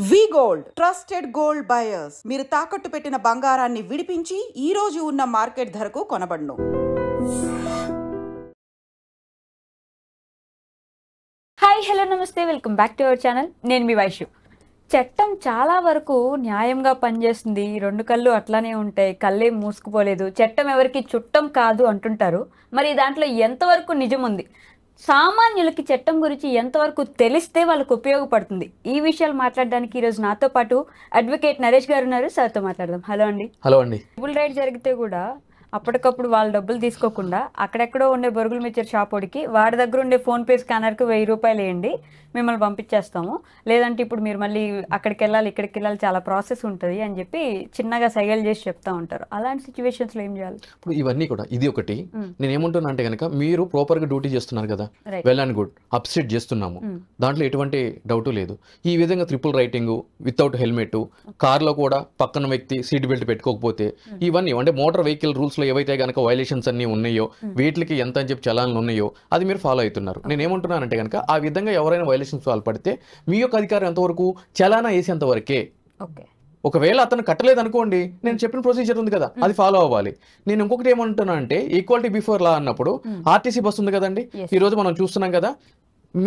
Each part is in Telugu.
వి గోల్డ్ ట్రస్టెడ్ గోల్డ్ బయర్స్. మీరు తాకట్టు పెట్టిన బంగారాన్ని విడిపించి ఈ రోజు ఉన్న మార్కెట్ ధరకు కొనబడును. హాయ్ హలో నమస్తే, welcome back to our channel. నేను మీ వైషు. చట్టం చాలా వరకు న్యాయంగా పనిచేస్తుంది, రెండు కళ్ళు అట్లానే ఉంటాయి, కళ్ళే మూసుకుపోలేదు, చట్టం ఎవరికి చుట్టం కాదు అంటుంటారు. మరి దాంట్లో ఎంతవరకు నిజం ఉంది, సామాన్యులకి చట్టం గురించి ఎంతవరకు తెలిస్తే వాళ్ళకు ఉపయోగపడుతుంది, ఈ విషయాలు మాట్లాడడానికి ఈరోజు నాతో పాటు అడ్వకేట్ నరేష్ గారు ఉన్నారు. సార్తో మాట్లాడదాం. హలో అండి. హలో అండి. ట్రిపుల్ రైడ్ జరిగితే కూడా అప్పటికప్పుడు వాళ్ళు డబ్బులు తీసుకోకుండా అక్కడెక్కడో ఉండే బొరుగుల మిక్చర్ షాపోడికి వాడి దగ్గర ఉండే ఫోన్పే స్కానర్కి 1000 రూపాయలు వేయండి, మిమ్మల్ని పంపించేస్తాము, లేదంటే ఇప్పుడు మీరు మళ్ళీ అక్కడికి వెళ్ళాలి ఇక్కడికి వెళ్ళాలి, చాలా ప్రాసెస్ ఉంటుంది అని చెప్పి చిన్నగా సైగలు చేసి చెప్తా ఉంటారు. అలాంటి సిచ్యువేషన్స్లో ఏం చేయాలి? ఇప్పుడు ఇవన్నీ కూడా ఇది ఒకటి. నేను ఏమంటున్నా అంటే కనుక మీరు ప్రాపర్గా డ్యూటీ చేస్తున్నారు కదా, వెల్ అండ్ గుడ్, అప్సెట్ చేస్తున్నాము, దాంట్లో ఎటువంటి డౌట్ లేదు. ఈ విధంగా ట్రిపుల్ రైటింగ్ వితౌట్ హెల్మెట్, కార్లో కూడా పక్కన వ్యక్తి సీట్ బెల్ట్ పెట్టుకోకపోతే, ఇవన్నీ అంటే మోటార్ వెహికల్ రూల్స్లో ఏవైతే కనుక వైలేషన్స్ అన్ని ఉన్నాయో, వీటికి ఎంత అని చెప్పి చలాన్లు ఉన్నాయో అది మీరు ఫాలో అవుతున్నారు. నేను ఏమంటున్నానంటే కనుక ఆ విధంగా ఎవరైనా వైలేషన్స్ పాల్పడితే మీ యొక్క అధికారం ఎంతవరకు, చలానా వేసేంత వరకే. ఒకవేళ అతను కట్టలేదు అనుకోండి, నేను చెప్పిన ప్రొసీజర్ ఉంది కదా, అది ఫాలో అవ్వాలి. నేను ఇంకొకటి ఏమంటున్నా అంటే ఈక్వాలిటీ బిఫోర్ లా అన్నప్పుడు ఆర్టీసీ బస్సు ఉంది కదండి, ఈ రోజు మనం చూస్తున్నాం కదా,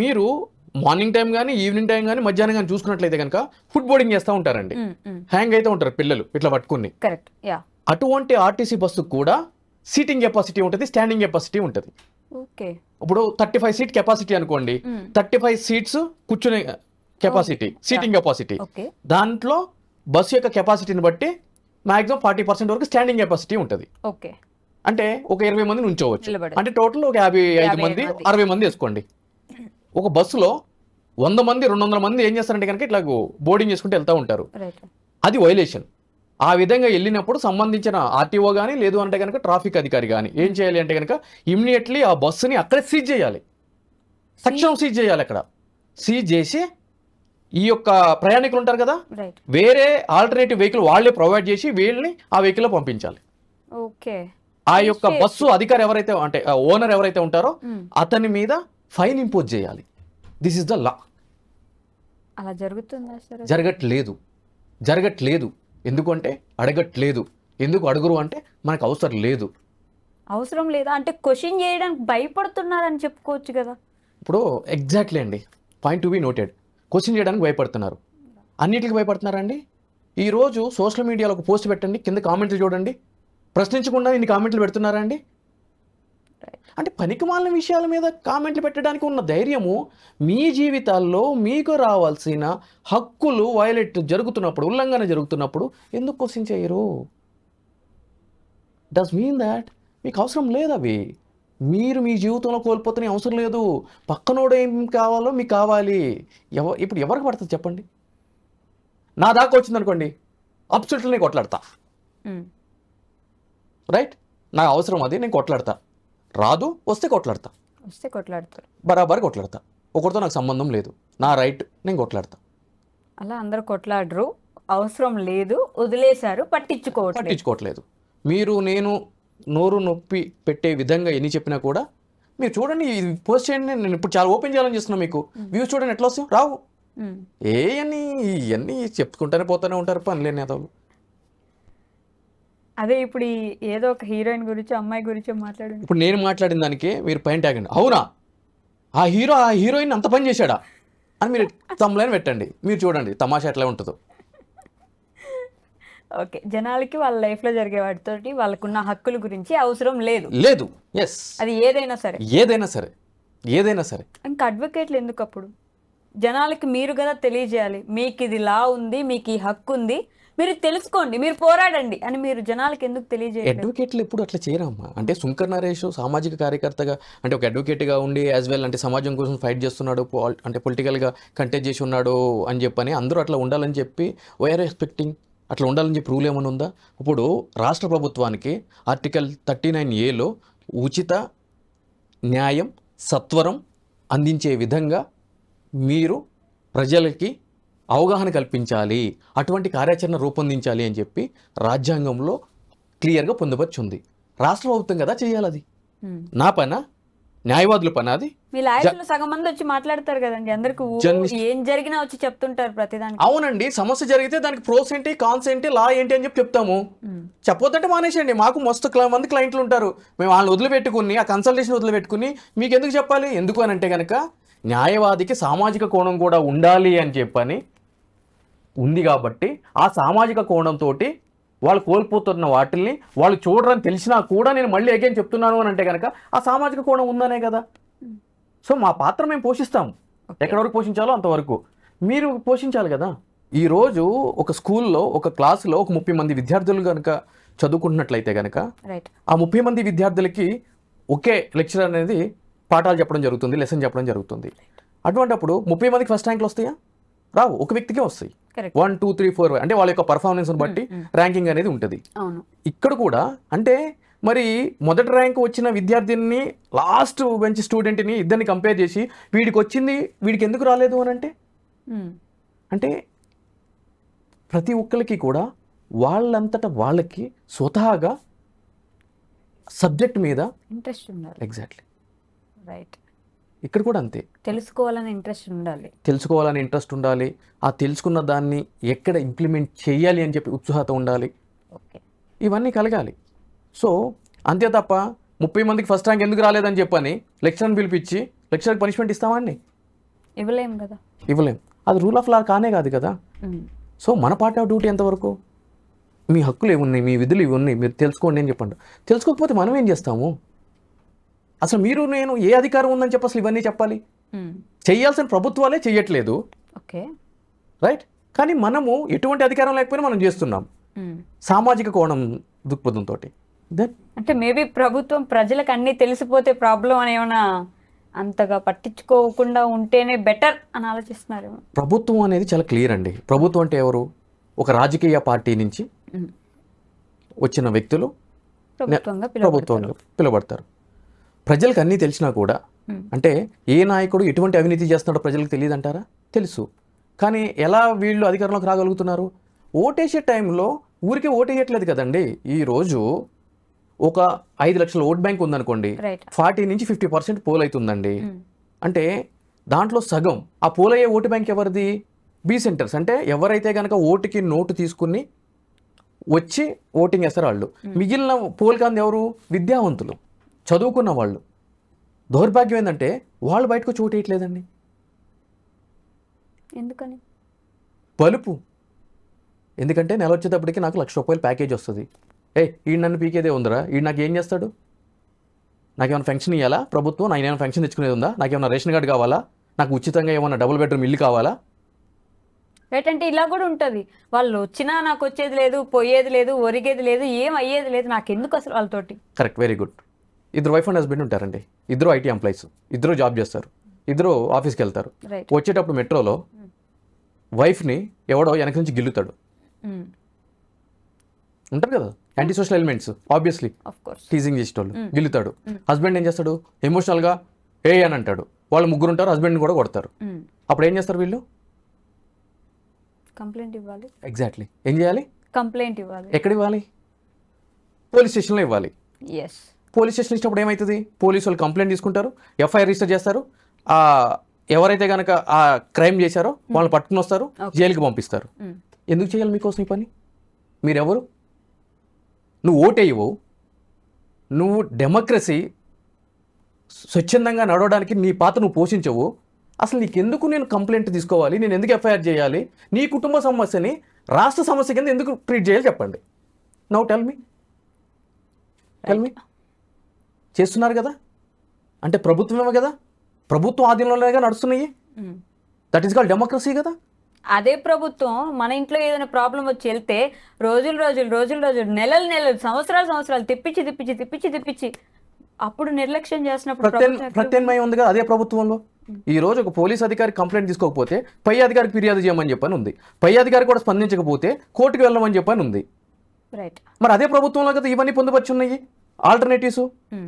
మీరు మార్నింగ్ టైం కానీ ఈవినింగ్ టైం కానీ మధ్యాహ్నం కానీ చూసుకున్నట్లయితే కనుక ఫుడ్ బోర్డింగ్ చేస్తూ ఉంటారండి, హ్యాంగ్ అయితే ఉంటారు పిల్లలు ఇట్లా పట్టుకుని. అటువంటి ఆర్టీసీ బస్సు కూడా సీటింగ్ కెపాసిటీ ఉంటుంది, స్టాండింగ్ కెపాసిటీ ఉంటుంది. ఇప్పుడు 35 సీట్ కెపాసిటీ అనుకోండి, 35 సీట్స్ కూర్చునే కెపాసిటీ, సీటింగ్ కెపాసిటీ. దాంట్లో బస్సు యొక్క కెపాసిటీని బట్టి మాక్సిమం 40% వరకు స్టాండింగ్ కెపాసిటీ ఉంటుంది. అంటే ఒక 20 మందిని ఉంచవచ్చు, అంటే టోటల్ ఒక 55 మంది 60 మంది వేసుకోండి. ఒక బస్సులో 100 మంది 200 మంది ఏం చేస్తారంటే కనుక ఇట్లా బోర్డింగ్ చేసుకుంటూ వెళ్తూ ఉంటారు, అది వైలేషన్. ఆ విధంగా వెళ్ళినప్పుడు సంబంధించిన ఆర్టీఓ కానీ లేదు అంటే కనుక ట్రాఫిక్ అధికారి కానీ ఏం చేయాలి అంటే కనుక ఇమ్మీడియట్లీ ఆ బస్సుని అక్కడే సీజ్ చేయాలి, తక్షణం సీజ్ చేయాలి. అక్కడ సీజ్ చేసి ఈ యొక్క ప్రయాణికులు ఉంటారు కదా, వేరే ఆల్టర్నేటివ్ వెహికల్ వాళ్ళే ప్రొవైడ్ చేసి వీళ్ళని ఆ వెహికల్లో పంపించాలి. ఆ యొక్క బస్సు అధికారి ఎవరైతే అంటే ఓనర్ ఎవరైతే ఉంటారో అతని మీద ఫైన్ ఇంపోజ్ చేయాలి. This is the law. అలా జరుగుతుందా? జరగట్లేదు. ఎందుకంటే అడగట్లేదు. ఎందుకు అడుగురు అంటే మనకు అవసరం లేదా అంటే క్వశ్చన్ చేయడానికి భయపడుతున్నారని చెప్పుకోవచ్చు కదా. ఇప్పుడు ఎగ్జాక్ట్లీ అండి, point to be noted. Question చేయడానికి భయపడుతున్నారు, అన్నిటికీ భయపడుతున్నారండి. ఈరోజు సోషల్ మీడియాలో ఒక పోస్ట్ పెట్టండి, కింద కామెంట్లు చూడండి, ప్రశ్నించకుండా ఇన్ని కామెంట్లు పెడుతున్నారా అండి? అంటే పనికిమాలిన విషయాల మీద కామెంట్లు పెట్టడానికి ఉన్న ధైర్యము మీ జీవితాల్లో మీకు రావాల్సిన హక్కులు వయలేట్ జరుగుతున్నప్పుడు, ఉల్లంఘన జరుగుతున్నప్పుడు ఎందుకు క్వశ్చన్ చేయరు? డస్ మీన్ దాట్ మీకు అవసరం లేదు అవి, మీరు మీ జీవితంలో కోల్పోతున్న అవసరం లేదు. పక్కనోడు ఏం కావాలో మీకు కావాలి. ఇప్పుడు ఎవరికి పడుతుంది చెప్పండి? నా దాకా వచ్చింది అనుకోండి, అబ్సల్యూట్లీ కొట్లాడతా, రైట్? నాకు అవసరం అది, నేను కొట్లాడతా. రాదు, వస్తే కొట్లాడతారు, బరాబర్ కొట్లాడతా. ఒకరితో నాకు సంబంధం లేదు, నా రైట్, నేను కొట్లాడతా. అలా అందరూ కొట్లాడరు, అవసరం లేదు, వదిలేశారు, పట్టించుకోవట్లేదు. మీరు నేను నోరు నొప్పి పెట్టే విధంగా ఎన్ని చెప్పినా కూడా మీరు చూడండి, పోస్ట్ చేయండి. నేను ఇప్పుడు చాలా ఓపెన్ చేయాలని చేస్తున్నా, మీకు వ్యూస్ చూడండి ఎట్లా వస్తాయి, రావు. ఇవన్నీ చెప్పుకుంటూనే పోతూనే ఉంటారు పనిలేని నేతలు. అదే ఇప్పుడు ఏదో ఒక హీరోయిన్ గురించి అమ్మాయి గురించి మాట్లాడండి. ఇప్పుడు నేను మాట్లాడిన దానికి మీరు పాయింట్ ఆగండి, అవునా ఆ హీరోయిన్ అంత పని చేశాడా అని మీరు తమ్ములైన పెట్టండి, మీరు చూడండి తమాషా ఎట్లా ఉంటుందో. ఓకే, జనాలకి వాళ్ళ లైఫ్లో జరిగే వాటితోటి వాళ్ళకున్న హక్కుల గురించి అవసరం లేదు. ఎస్, అది ఏదైనా సరే. ఇంకా అడ్వకేట్లు ఎందుకు అప్పుడు? జనాలకి మీరు కదా తెలియజేయాలి, మీకు ఇది లా ఉంది, మీకు ఈ హక్కు ఉంది, మీరు తెలుసుకోండి, మీరు పోరాడండి అని మీరు జనాలకు ఎందుకు తెలియజేయాలి? అడ్వకేట్లు ఎప్పుడు అట్లా చేయరమ్మా. అంటే సుంకర్ నరేష్ సామాజిక కార్యకర్తగా అంటే ఒక అడ్వకేట్గా ఉండి యాజ్ వెల్ అంటే సమాజం కోసం ఫైట్ చేస్తున్నాడు, అంటే పొలిటికల్గా కంటెస్ట్ చేసి ఉన్నాడు అని చెప్పని అందరూ అట్లా ఉండాలని చెప్పి వైఆర్ ఎక్స్పెక్టింగ్ అట్లా ఉండాలని చెప్పి రూల్ ఏమైనా ఉందా? ఇప్పుడు రాష్ట్ర ప్రభుత్వానికి ఆర్టికల్ 39A ఉచిత న్యాయం సత్వరం అందించే విధంగా మీరు ప్రజలకి అవగాహన కల్పించాలి, అటువంటి కార్యాచరణ రూపొందించాలి అని చెప్పి రాజ్యాంగంలో క్లియర్గా పొందుపరిచి ఉంది. రాష్ట్ర ప్రభుత్వం కదా చేయాలి, అది నా పైన న్యాయవాదుల పని అది. మీ లాయర్లు సగం మంది వచ్చి మాట్లాడతారు కదండి, అందరికి ఏం జరిగినా వచ్చి చెప్తుంటారు ప్రతిదానికి. అవునండి, సమస్య జరిగితే దానికి ప్రోస్ ఏంటి, కాన్స్ ఏంటి, లా ఏంటి అని చెప్పి చెప్తాము. చెప్పొద్దంటే మానేసండి. మాకు మస్తు మంది క్లయింట్లు ఉంటారు, మేము వాళ్ళని వదిలిపెట్టుకుని ఆ కన్సల్టేషన్ వదిలిపెట్టుకుని మీకు ఎందుకు చెప్పాలి. ఎందుకు అని అంటే కనుక న్యాయవాదికి సామాజిక కోణం కూడా ఉండాలి అని చెప్పని ఉంది కాబట్టి ఆ సామాజిక కోణంతో వాళ్ళు కోల్పోతున్న వాటిల్ని వాళ్ళు చూడరని తెలిసినా కూడా నేను మళ్ళీ అగైన్ చెప్తున్నాను అని అంటే కనుక ఆ సామాజిక కోణం ఉందనే కదా. సో మా పాత్ర మేము పోషిస్తాం, ఎక్కడి వరకు పోషించాలో అంతవరకు మీరు పోషించాలి కదా. ఈరోజు ఒక స్కూల్లో ఒక క్లాసులో ఒక 30 మంది విద్యార్థులు కనుక చదువుకుంటున్నట్లయితే కనుక ఆ 30 మంది విద్యార్థులకి ఒకే లెక్చర్ అనేది పాఠాలు చెప్పడం జరుగుతుంది, లెసన్ చెప్పడం జరుగుతుంది. అటువంటిప్పుడు 30 మందికి ఫస్ట్ ర్యాంకులు వస్తాయా? రావు, ఒక వ్యక్తికే వస్తాయి. 1 2 3 4 అంటే వాళ్ళ యొక్క పర్ఫార్మెన్స్ బట్టి ర్యాంకింగ్ అనేది ఉంటుంది. ఇక్కడ కూడా అంటే మరి మొదటి ర్యాంక్ వచ్చిన విద్యార్థిని లాస్ట్ బెంచ్ స్టూడెంట్ని ఇద్దరిని కంపేర్ చేసి వీడికి వచ్చింది వీడికి ఎందుకు రాలేదు అని అంటే ప్రతి ఒక్కరికి కూడా వాళ్ళంతటా వాళ్ళకి స్వతహాగా సబ్జెక్ట్ మీద ఇంట్రెస్ట్ ఉండాలి. Exactly right. ఇక్కడ కూడా అంతే, తెలుసుకోవాలని ఇంట్రెస్ట్ ఉండాలి. ఆ తెలుసుకున్న దాన్ని ఎక్కడ ఇంప్లిమెంట్ చేయాలి అని చెప్పి ఉత్సుహత ఉండాలి. ఇవన్నీ కలగాలి. సో అంతే తప్ప 30 మందికి ఫస్ట్ ర్యాంక్ ఎందుకు రాలేదని చెప్పని లెక్చరర్ని పిలిపించి లెక్చరర్కి పనిష్మెంట్ ఇస్తామండి? ఇవ్వలేం కదా, ఇవ్వలేం. అది రూల్ ఆఫ్ లా కానే కాదు కదా. సో మన పార్ట్ ఆఫ్ డ్యూటీ ఎంతవరకు? మీ హక్కులు ఏమున్నాయి, మీ విధులు ఇవి ఉన్నాయి, మీరు తెలుసుకోండి అని చెప్పండి. తెలుసుకోకపోతే మనం ఏం చేస్తాము? అసలు మీరు నేను ఏ అధికారం ఉందని చెప్పి అసలు ఇవన్నీ చెప్పాలి? చేయాల్సిన ప్రభుత్వాలే చెయ్యట్లేదు, రైట్? కానీ మనము ఎటువంటి అధికారం లేకపోయినా మనం చేస్తున్నాం సామాజిక కోణం దృక్పథంతో. అంటే మేబీ ప్రభుత్వం ప్రజలకు అన్ని తెలిసిపోతే ప్రాబ్లం అని ఏమైనా అంతగా పట్టించుకోకుండా ఉంటేనే బెటర్ అని ఆలోచిస్తున్నారు. ప్రభుత్వం అనేది చాలా క్లియర్ అండి. ప్రభుత్వం అంటే ఎవరు? ఒక రాజకీయ పార్టీ నుంచి వచ్చిన వ్యక్తులు ప్రభుత్వంగా పిలువబడతారు. ప్రజలకు అన్నీ తెలిసినా కూడా అంటే ఏ నాయకుడు ఎటువంటి అవినీతి చేస్తున్నాడో ప్రజలకు తెలియదు అంటారా? తెలుసు. కానీ ఎలా వీళ్ళు అధికారంలోకి రాగలుగుతున్నారు? ఓటేసే టైంలో ఊరికే ఓటేయట్లేదు కదండి. ఈరోజు ఒక 5 లక్షల ఓట్ బ్యాంక్ ఉందనుకోండి, 40 నుంచి 50% పోల్ అవుతుందండి. అంటే దాంట్లో సగం ఆ పోల్ అయ్యే ఓటు బ్యాంక్ ఎవరిది? B centres. అంటే ఎవరైతే కనుక ఓటుకి నోటు తీసుకుని వచ్చి ఓటింగ్ వేస్తారు వాళ్ళు. మిగిలిన పోల్ కాంది ఎవరు? విద్యావంతులు, చదువుకున్న వాళ్ళు. దౌర్భాగ్యం ఏంటంటే వాళ్ళు బయటకు చోటు వేయట్లేదండి. ఎందుకని? పలుపు. ఎందుకంటే నెల వచ్చేటప్పటికి నాకు ₹1,00,000 ప్యాకేజ్ వస్తుంది. ఈ నన్ను పీకేదే ఉందిరా, ఈ నాకు ఏం చేస్తాడు? నాకేమైనా ఫంక్షన్ ఇవ్వాలా ప్రభుత్వం? నాకు ఏమైనా ఫంక్షన్ తెచ్చుకునేది ఉందా? నాకేమైనా రేషన్ కార్డు కావాలా? నాకు ఉచితంగా ఏమైనా డబుల్ బెడ్రూమ్ ఇల్లు కావాలా? రైట్. అంటే ఇలా కూడా ఉంటుంది. వాళ్ళు వచ్చినా నాకు వచ్చేది లేదు, పోయేది లేదు, ఒరిగేది లేదు, ఏం అయ్యేది లేదు, నాకు ఎందుకు అసలు వాళ్ళతోటి. Correct, very good. ఇద్దరు వైఫ్ అండ్ హస్బెండ్ ఉంటారండి, ఇద్దరు ఐటీ ఎంప్లాయీస్, ఇద్దరు జాబ్ చేస్తారు, ఇద్దరు ఆఫీస్కి వెళ్తారు. వచ్చేటప్పుడు మెట్రోలో వైఫ్ని ఎవడో వెనక నుంచి గిల్లుతాడు. ఉంటారు కదా anti social elements, obviously teasing చేసేటోళ్ళు, గిల్లుతాడు. హస్బెండ్ ఏం చేస్తాడు? ఎమోషనల్గా అని అంటాడు. వాళ్ళు ముగ్గురు ఉంటారు, హస్బెండ్ని కూడా కొడతారు. అప్పుడు ఏం చేస్తారు వీళ్ళు? కంప్లైంట్ ఇవ్వాలి. ఎగ్జాక్ట్లీ. ఏం చేయాలి? కంప్లైంట్ ఇవ్వాలి. ఎక్కడ ఇవ్వాలి? పోలీస్ స్టేషన్లో ఇవ్వాలి. పోలీస్ స్టేషన్ ఇచ్చినప్పుడు ఏమవుతుంది? పోలీసు వాళ్ళు కంప్లైంట్ తీసుకుంటారు, ఎఫ్ఐఆర్ రిజిస్టర్ చేస్తారు. ఎవరైతే కనుక ఆ క్రైమ్ చేశారో వాళ్ళని పట్టుకుని వస్తారు, జైలుకి పంపిస్తారు. ఎందుకు చేయాలి మీకోసం ఈ పని? మీరెవరు? నువ్వు ఓటేయవు, నువ్వు డెమోక్రసీ స్వచ్ఛందంగా నడవడానికి నీ పాత్ర నువ్వు పోషించవు. అసలు నీకెందుకు నేను కంప్లైంట్ తీసుకోవాలి? నేను ఎందుకు ఎఫ్ఐఆర్ చేయాలి? నీ కుటుంబ సమస్యని రాష్ట్ర సమస్య కింద ఎందుకు ట్రీట్ చేయాలి చెప్పండి. Now tell me. చేస్తున్నారు కదా, అంటే ప్రభుత్వమే కదా, ప్రభుత్వం ఆధీనంలోనే నడుస్తున్నాయి. దట్ ఈస్ కాల్డ్ డెమోక్రసీ కదా. అదే ప్రభుత్వం మన ఇంట్లో ఏదైనా ప్రాబ్లం వచ్చి వెళ్తే రోజులు నెలలు సంవత్సరాలు తిప్పించి అప్పుడు నిర్లక్ష్యం చేసినప్పుడు ప్రత్యామ్నాయం ఉంది కదా అదే ప్రభుత్వంలో. ఈ రోజు ఒక పోలీస్ అధికారి కంప్లైంట్ తీసుకోకపోతే పై అధికారికి ఫిర్యాదు చేయమని చెప్పని ఉంది, పై అధికారి కూడా స్పందించకపోతే కోర్టుకు వెళ్ళమని చెప్పని ఉంది. మరి అదే ప్రభుత్వంలో కదా ఇవన్నీ పొందుపరిచి ఉన్నాయి ఆల్టర్నేటివ్స్.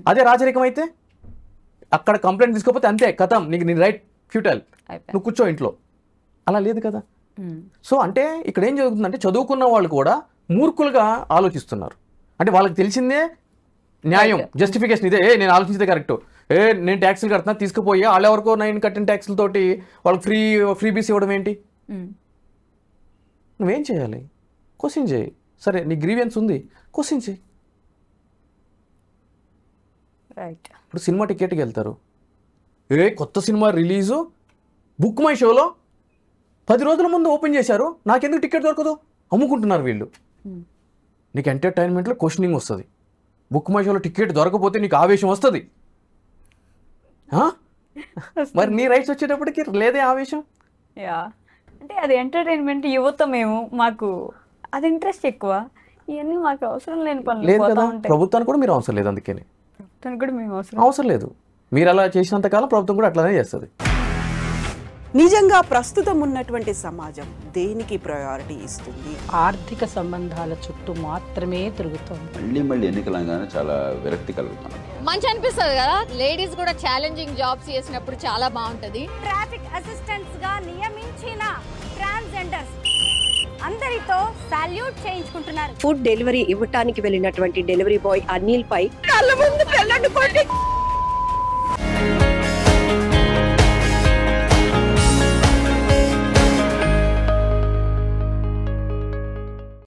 అదే రాజరికం అయితే అక్కడ కంప్లైంట్ తీసుకోకపోతే అంతే కథం, నీకు నీ రైట్ ఫ్యూటైల్, నువ్వు కూర్చో ఇంట్లో. అలా లేదు కదా. సో అంటే ఇక్కడ ఏం జరుగుతుందంటే చదువుకున్న వాళ్ళు కూడా మూర్ఖులుగా ఆలోచిస్తున్నారు. అంటే వాళ్ళకి తెలిసిందే న్యాయం, జస్టిఫికేషన్ ఇదే, నేను ఆలోచించేదే కరెక్ట్, నేను ట్యాక్సులు కడుతున్నా తీసుకుపోయి వాళ్ళు ఎవరికో 9 కట్టిన ట్యాక్సులతోటి వాళ్ళకి ఫ్రీ బీస్ ఇవ్వడం ఏంటి? నువ్వేం చేయాలి? క్వశ్చన్ చేయి. సరే నీ గ్రీవియన్స్ ఉంది, క్వశ్చన్ చేయి. రైట్. ఇప్పుడు సినిమా టికెట్కి వెళ్తారు, కొత్త సినిమా రిలీజు బుక్ మై షోలో 10 రోజుల ముందు ఓపెన్ చేశారు, నాకెందుకు టికెట్ దొరకదు? అమ్ముకుంటున్నారు వీళ్ళు. నీకు ఎంటర్టైన్మెంట్లో క్వశ్చనింగ్ వస్తుంది. బుక్ మై షోలో టికెట్ దొరకపోతే నీకు ఆవేశం వస్తుంది. మరి నీ రైట్స్ వచ్చేటప్పటికి లేదే ఆవేశం. అంటే అది ఎంటర్టైన్మెంట్, యువత మేము, మాకు అది ఇంట్రెస్ట్ ఎక్కువ. ఇవన్నీ మాకు అవసరం లేని పనులు లేదు కదా. ప్రభుత్వానికి కూడా మీరు అవసరం లేదు, అందుకని కూడా మేము అవసరం లేదు. మీరు అలా చేసినంత కాలం ప్రభుత్వం కూడా అట్లానే చేస్తుంది. నిజంగా ప్రస్తుతం ఉన్నటువంటి సమాజం దేనికి ప్రయారిటీ ఇస్తుంది? ఆర్థిక సంబంధాల చుట్టూ మాత్రమే తిరుగుతుంది. మళ్ళీ ఎన్నికలంగానే చాలా విరక్తి కలుగుతాను. మంచి అనిపిస్తుంది కదా, లేడీస్ కూడా ఛాలెంజింగ్ జాబ్స్ చేసినప్పుడు చాలా బాగుంటది. ట్రాఫిక్ అసిస్టెంట్స్ గా నియమించిన ట్రాన్స్జెండర్స్ అందరితో సాల్యూట్ చేయించుకుంటున్నారు. ఫుడ్ డెలివరీ ఇవ్వటానికి వెళ్ళినటువంటి డెలివరీ బాయ్ అనిల్ పై కళ్ళ ముందు పెళ్ళండి